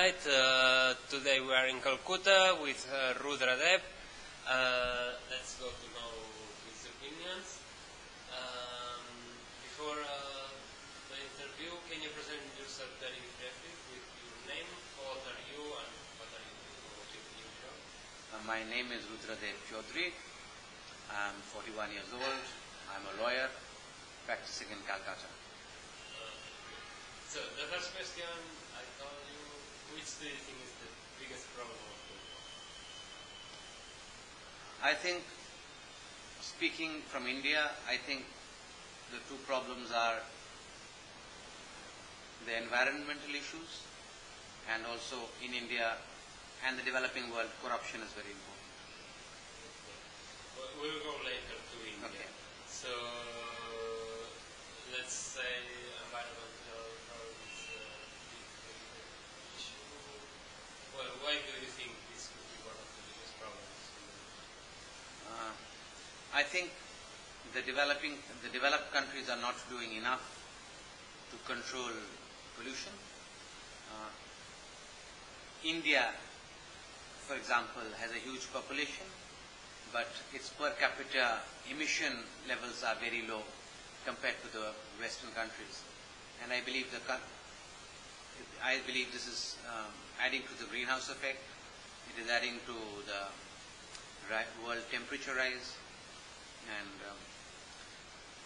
night. Today we are in Kolkata with Rudradeb. Let's go to know his opinions. Before the interview, can you present yourself very briefly with your name? What are you and what are you doing? What you do? My name is Rudradeb Chaudhary. I'm 41 years old. I'm a lawyer practicing in Kolkata. So the first question I told you, which do you think is the biggest problem of Kolkata? I think, speaking from India, I think the two problems are the environmental issues, and also in India and the developing world, corruption is very important. Okay. We'll go later to India. Okay. So let's say environmental problems big issue. Well, why do you think this could be one of the biggest problems? I think the developed countries are not doing enough to control pollution. India, for example, has a huge population, but its per capita emission levels are very low compared to the Western countries. And I believe this is adding to the greenhouse effect. It is adding to the world temperature rise. And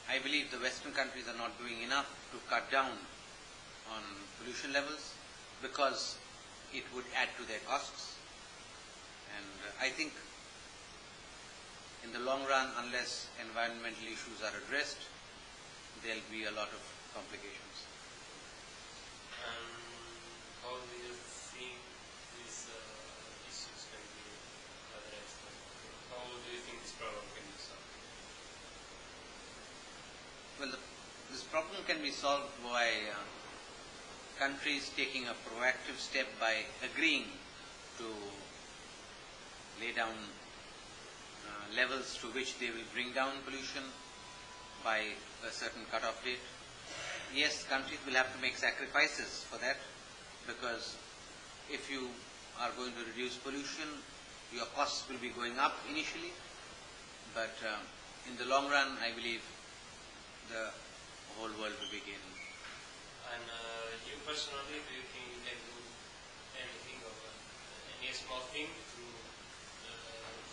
I believe the Western countries are not doing enough to cut down on pollution levels because it would add to their costs. And I think in the long run, unless environmental issues are addressed, there will be a lot of complications. How do you think these issues can be addressed? How do you think this problem can be solved? Well, this problem can be solved by countries taking a proactive step by agreeing to lay down levels to which they will bring down pollution by a certain cut-off date. Yes, countries will have to make sacrifices for that, because if you are going to reduce pollution, your costs will be going up initially, but in the long run, I believe the whole world will be gaining. And you personally, do you think you can do anything or any small thing to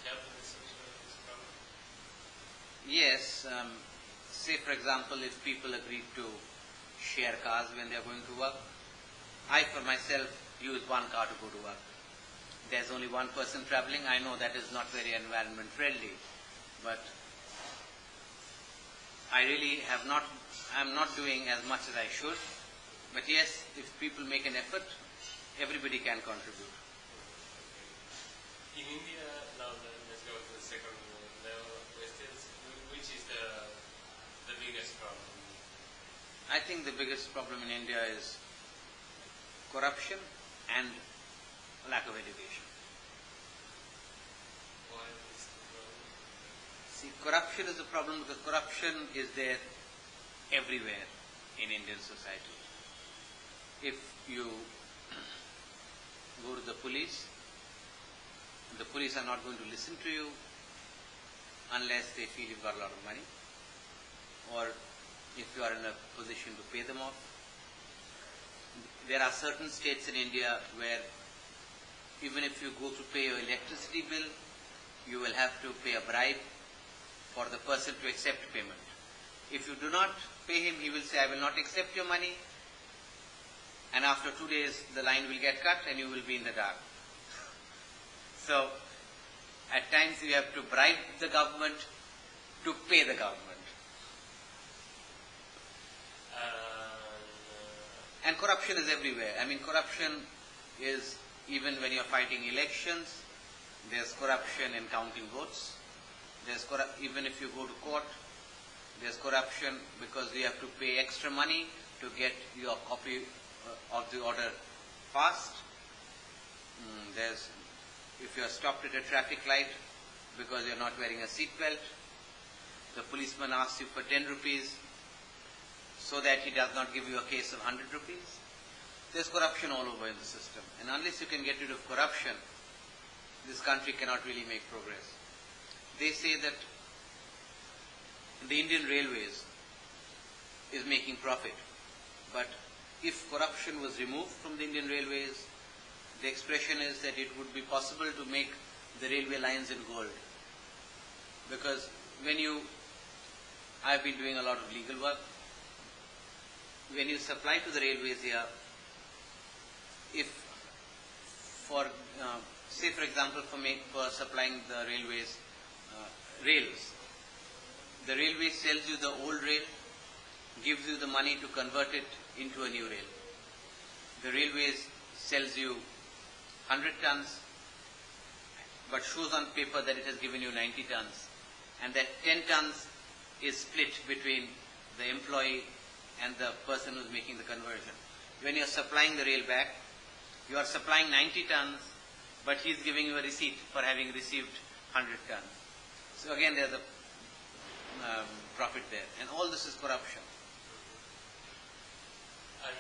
help in the solution of this problem? Yes. Say, for example, if people agree to share cars when they are going to work, I, for myself, use one car to go to work. There's only one person traveling. I know that is not very environment friendly, but I really I'm not doing as much as I should. But yes, if people make an effort, everybody can contribute. In India, now let's go to the second level of questions. Which is the biggest problem? I think the biggest problem in India is corruption and lack of education. Why is the problem? See, corruption is a problem because corruption is there everywhere in Indian society. If you go to the police are not going to listen to you unless they feel you've got a lot of money, or if you are in a position to pay them off. There are certain states in India where even if you go to pay your electricity bill, you will have to pay a bribe for the person to accept payment. If you do not pay him, he will say, I will not accept your money, and after 2 days the line will get cut and you will be in the dark. So, at times you have to bribe the government to pay the government. And corruption is everywhere. I mean, corruption is even when you're fighting elections, there's corruption in counting votes. Even if you go to court, there's corruption because you have to pay extra money to get your copy of the order passed. If you are stopped at a traffic light because you're not wearing a seat belt, the policeman asks you for 10 rupees so that he does not give you a case of 100 rupees. There's corruption all over in the system. And unless you can get rid of corruption, this country cannot really make progress. They say that the Indian Railways is making profit. But if corruption was removed from the Indian Railways, the expression is that it would be possible to make the railway lines in gold. Because I've been doing a lot of legal work. When you supply to the railways here, if say for example for supplying the railways rails, the railway sells you the old rail, gives you the money to convert it into a new rail. The railways sells you 100 tons, but shows on paper that it has given you 90 tons, and that 10 tons is split between the employee and the person who's making the conversion. When you're supplying the rail back, you are supplying 90 tons, but he's giving you a receipt for having received 100 tons. So again, there's a profit there, and all this is corruption. And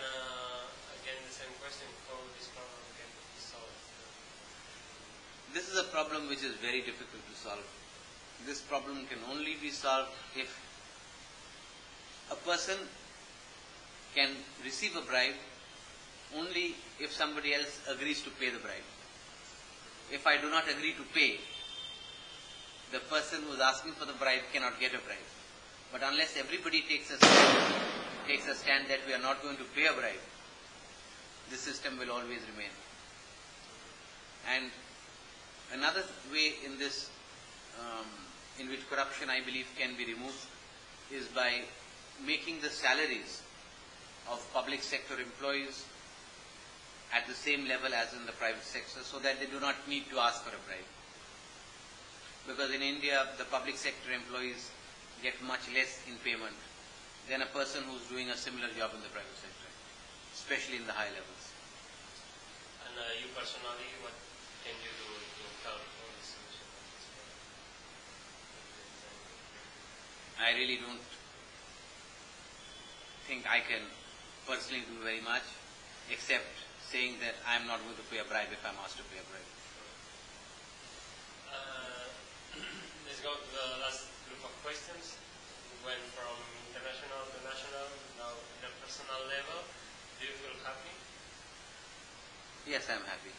again, the same question: how this problem can be solved? This is a problem which is very difficult to solve. This problem can only be solved if a person can receive a bribe only if somebody else agrees to pay the bribe. If I do not agree to pay, the person who is asking for the bribe cannot get a bribe. But unless everybody takes a stand that we are not going to pay a bribe, this system will always remain. And another way in this, in which corruption, I believe, can be removed is by making the salaries of public sector employees at the same level as in the private sector, so that they do not need to ask for a bribe. Because in India, the public sector employees get much less in payment than a person who's doing a similar job in the private sector, especially in the high levels. And you personally, what can you do to help on the solution of this problem? I really don't think I can personally do very much, except saying that I am not going to pay a bribe if I'm asked to pay a bribe. Let's go to the last group of questions. We went from international to national, now in a personal level. Do you feel happy? Yes, I'm happy.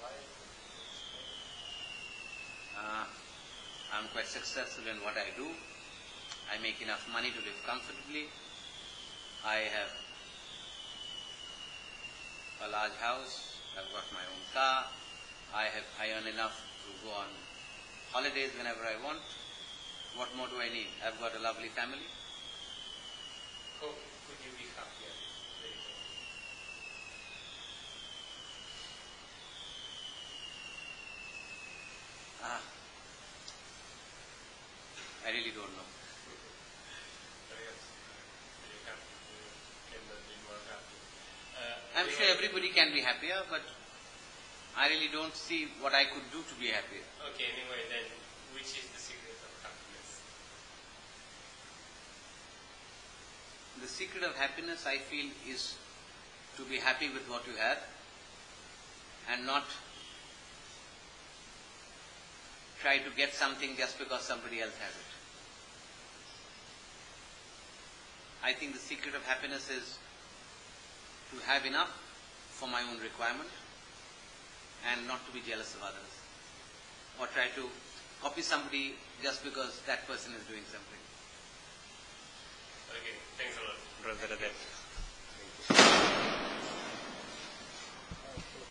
Why? I'm quite successful in what I do. I make enough money to live comfortably. I have a large house. I've got my own car. I earn enough to go on holidays whenever I want. What more do I need? I've got a lovely family. How could you be happier? I really don't know. I'm sure everybody can be happier, but I really don't see what I could do to be happier. Okay, anyway, then, which is the secret of happiness? The secret of happiness, I feel, is to be happy with what you have and not try to get something just because somebody else has it. I think the secret of happiness is to have enough for my own requirement and not to be jealous of others or try to copy somebody just because that person is doing something. Okay, thanks a lot, Rudradeb.